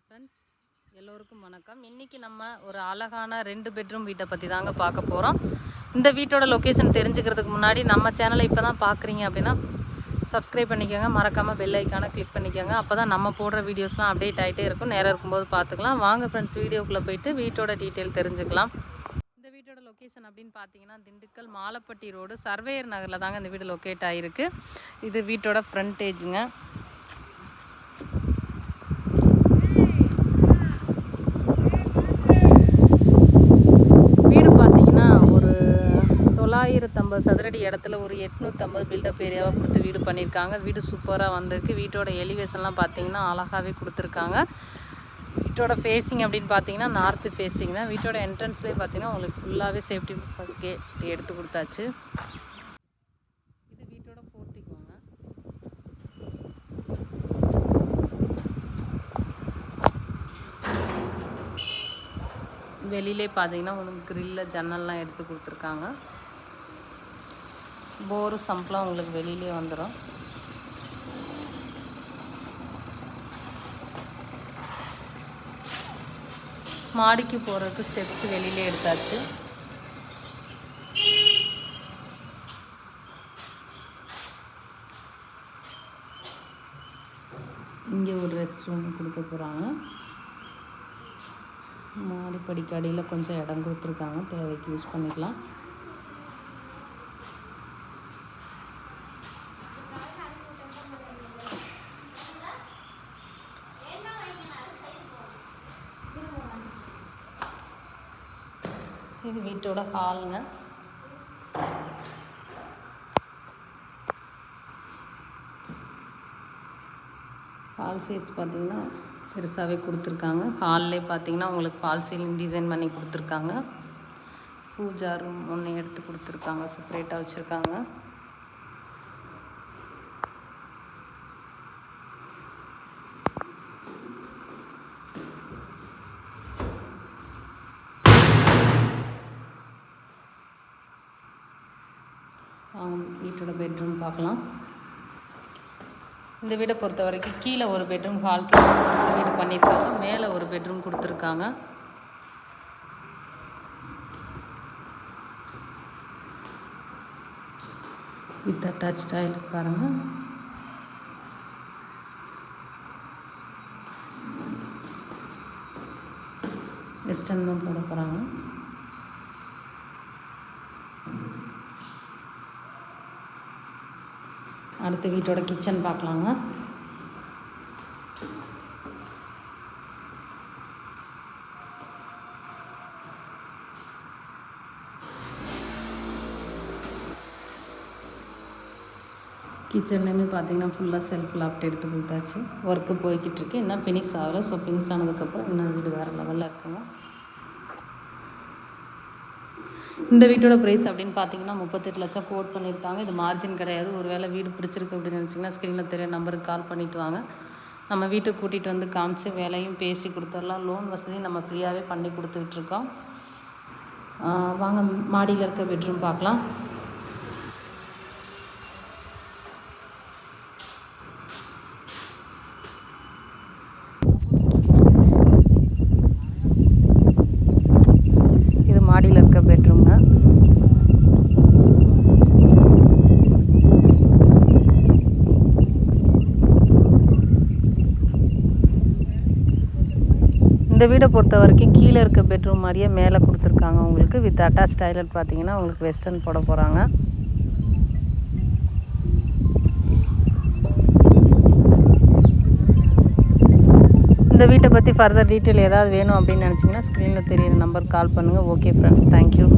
Friends, எல்லோருக்கும் வணக்கம். இன்றைக்கி நம்ம ஒரு அழகான 2 பெட்ரூம் வீட்டை பற்றி தாங்க பார்க்க போகிறோம். இந்த வீட்டோட லொக்கேஷன் தெரிஞ்சுக்கிறதுக்கு முன்னாடி நம்ம சேனலை இப்போ தான் பார்க்குறீங்க அப்படின்னா சப்ஸ்கிரைப் பண்ணிக்கோங்க. மறக்காமல் பெல் ஐக்கானை கிளிக் பண்ணிக்கோங்க. அப்போ தான் நம்ம போடுற வீடியோஸ்லாம் அப்டேட் ஆகிட்டே இருக்கும். நேரம் இருக்கும்போது பார்த்துக்கலாம். வாங்க ஃப்ரெண்ட்ஸ், வீடியோக்குள்ளே போயிட்டு வீட்டோட டீட்டெயில் தெரிஞ்சுக்கலாம். இந்த வீட்டோட லொக்கேஷன் அப்படின்னு பார்த்தீங்கன்னா திண்டுக்கல் மாலப்பட்டி ரோடு சர்வேயர் நகரில் தாங்க இந்த வீடு லொக்கேட் ஆகிருக்கு. இது வீட்டோட ஃப்ரண்டேஜுங்க. வீடு பார்த்தீங்கன்னா ஒரு 950 சதுரடி இடத்துல ஒரு 850 பில்டப் ஏரியாவாக கொடுத்து வீடு பண்ணியிருக்காங்க. வீடு சூப்பராக வந்திருக்கு. வீட்டோட எலிவேஷன்லாம் பார்த்தீங்கன்னா அழகாகவே கொடுத்துருக்காங்க. வீட்டோட ஃபேஸிங் அப்படின்னு பார்த்தீங்கன்னா நார்த்து ஃபேஸிங் தான். வீட்டோட என்ட்ரன்ஸ்லேயே பார்த்தீங்கன்னா உங்களுக்கு ஃபுல்லாகவே சேஃப்டி கேட் எடுத்து கொடுத்தாச்சு. இது வீட்டோட போர்ட்டிக்கோங்க. வெளியிலே பார்த்தீங்கன்னா உங்களுக்கு கிரில்லில் ஜன்னல்லாம் எடுத்து கொடுத்துருக்காங்க. போரு சம்பளம் உங்களுக்கு வெளியிலே வந்துடும். மாடிக்கு போகிறதுக்கு ஸ்டெப்ஸ் வெளியிலே எடுத்தாச்சு. இங்கே ஒரு ரெஸ்ட் ரூம் கொடுக்க போகிறாங்க. மாடி படிக்கடியில் கொஞ்சம் இடம் கொடுத்துருக்காங்க, தேவைக்கு யூஸ் பண்ணிக்கலாம். இது வீட்டோட ஹாலுங்க. ஹால் சைஸ் பார்த்திங்கன்னா பெருசாகவே கொடுத்துருக்காங்க. ஹால்லே பார்த்தீங்கன்னா உங்களுக்கு ஃபால் சீலிங் டிசைன் பண்ணி கொடுத்துருக்காங்க. பூஜா ரூம் ஒன்று எடுத்து கொடுத்துருக்காங்க, செப்பரேட்டாக வச்சுருக்காங்க. வீட்டோட பெட்ரூம் பார்க்கலாம். இந்த வீடை பொறுத்த வரைக்கும் கீழே ஒரு பெட்ரூம் ஹால் கிச்சன் கொடுத்து வீடு பண்ணியிருக்காங்க. மேலே ஒரு பெட்ரூம் கொடுத்துருக்காங்க. வித் அட்டாச் டாய்லெட் பாருங்கள். வெஸ்டர்ன் தான் போட போகிறாங்க. அடுத்து வீட்டோட கிச்சன் பார்க்கலாங்க. கிச்சன்லேயுமே பார்த்தீங்கன்னா ஃபுல்லாக செல்ஃப் லாஃப்ட் எடுத்து கொடுத்தாச்சு. ஒர்க்கு போய்கிட்டு இருக்கு, இன்னும் ஃபினிஷ் ஆகலை. ஸோ ஃபினிஷ் ஆனதுக்கப்புறம் இன்னும் வீடு வேறு லெவலில் இருக்குங்க. இந்த வீட்டோட ப்ரைஸ் அப்படின்னு பார்த்தீங்கன்னா 38 லட்சம் கோட் பண்ணியிருக்காங்க. இது மார்ஜின் கிடையாது. ஒரு வேளை வீடு பிடிச்சிருக்கு அப்படின்னு நினச்சிங்கன்னா ஸ்க்ரீனில் தெரிய நம்பருக்கு கால் பண்ணிவிட்டு வாங்க. நம்ம வீட்டுக்கு கூட்டிகிட்டு வந்து காமிச்சு வேலையும் பேசி கொடுத்துடலாம். லோன் வசதி நம்ம ஃப்ரீயாகவே பண்ணி கொடுத்துட்ருக்கோம். வாங்க மாடியில் இருக்க பெட்ரூம் பார்க்கலாம். இது மாடியில் இருக்க பெட்ரூம்ங்க. இந்த வீடை பொறுத்த வரைக்கும் கீழே இருக்க பெட்ரூம் மாதிரியே மேலே கொடுத்துருக்காங்க உங்களுக்கு. வித் அட்டாச் டாய்லெட் பார்த்தீங்கன்னா உங்களுக்கு வெஸ்டர்ன் போட போகிறாங்க. இந்த வீட்டை பற்றி ஃபர்தர் டீட்டெயில் ஏதாவது வேணும் அப்படின்னு நினச்சிங்கன்னா ஸ்க்ரீனில் தெரியிற நம்பருக்கு கால் பண்ணுங்கள். Okay friends, thank you.